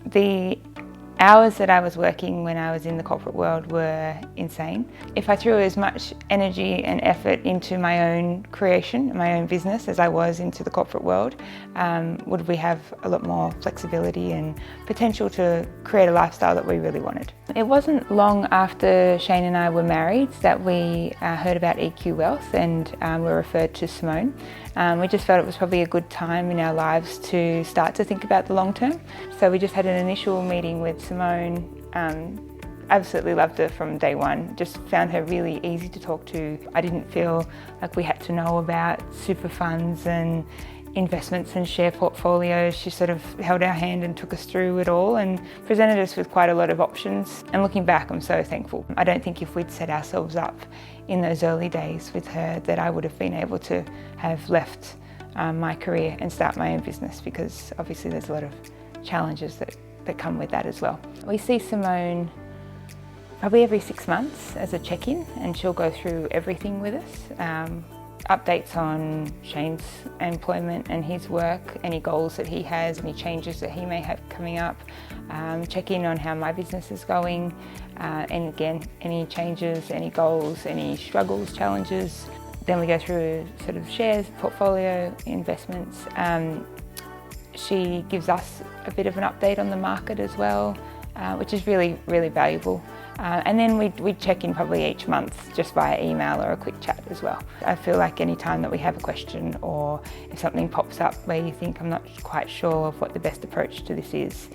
The hours that I was working when I was in the corporate world were insane. If I threw as much energy and effort into my own creation, my own business, as I was into the corporate world, would we have a lot more flexibility and potential to create a lifestyle that we really wanted. It wasn't long after Shane and I were married that we heard about EQ Wealth and were referred to Simone. We just felt it was probably a good time in our lives to start to think about the long term. So we just had an initial meeting with Simone. Absolutely loved her from day one. Just found her really easy to talk to. I didn't feel like we had to know about super funds and investments and share portfolios. She sort of held our hand and took us through it all and presented us with quite a lot of options. And looking back, I'm so thankful. I don't think if we'd set ourselves up in those early days with her that I would have been able to have left my career and start my own business, because obviously there's a lot of challenges that come with that as well. We see Simone probably every 6 months as a check-in, and she'll go through everything with us. Updates on Shane's employment and his work, any goals that he has, any changes that he may have coming up, check in on how my business is going, and again, any changes, any goals, any struggles, challenges. Then we go through sort of shares, portfolio, investments. She gives us a bit of an update on the market as well, which is really, really valuable. And then we check in probably each month just via email or a quick chat as well. I feel like any time that we have a question, or if something pops up where you think I'm not quite sure of what the best approach to this is,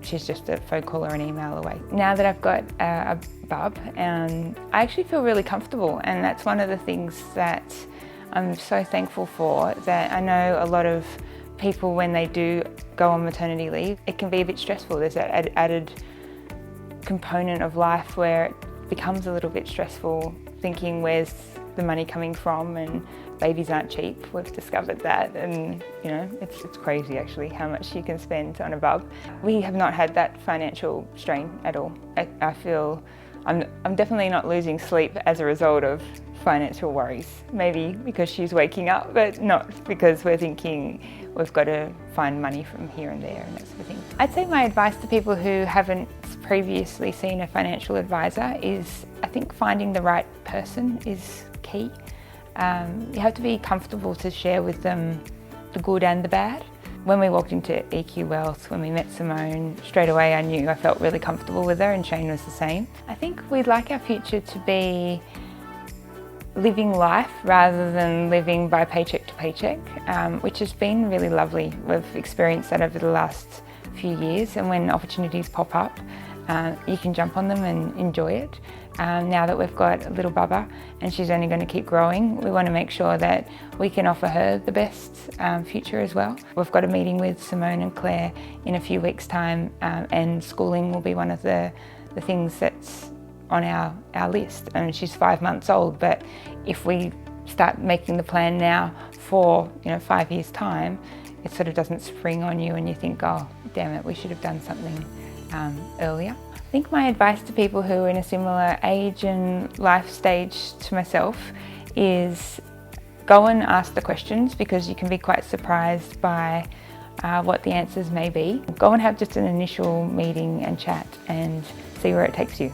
she's just a phone call or an email away. Now that I've got a bub, I actually feel really comfortable, and that's one of the things that I'm so thankful for, that I know a lot of people, when they do go on maternity leave, it can be a bit stressful. There's that added component of life where it becomes a little bit stressful, thinking where's the money coming from, and babies aren't cheap. We've discovered that, and you know, it's crazy actually how much you can spend on a bub. We have not had that financial strain at all. I feel I'm definitely not losing sleep as a result of financial worries. Maybe because she's waking up, but not because we're thinking we've got to find money from here and there and that sort of thing. I'd say my advice to people who haven't previously seen a financial advisor is, I think finding the right person is key. You have to be comfortable to share with them the good and the bad. When we walked into EQ Wealth, when we met Simone, straight away I knew I felt really comfortable with her, and Shane was the same. I think we'd like our future to be living life rather than living by paycheck to paycheck, which has been really lovely. We've experienced that over the last few years, and when opportunities pop up, you can jump on them and enjoy it. Now that we've got a little bubba and she's only going to keep growing, we want to make sure that we can offer her the best future as well. We've got a meeting with Simone and Claire in a few weeks' time, and schooling will be one of the things that's on our list. And she's 5 months old, but if we start making the plan now for 5 years' time, it sort of doesn't spring on you and you think, oh damn it, we should have done something earlier. I think my advice to people who are in a similar age and life stage to myself is go and ask the questions, because you can be quite surprised by what the answers may be. Go and have just an initial meeting and chat and see where it takes you.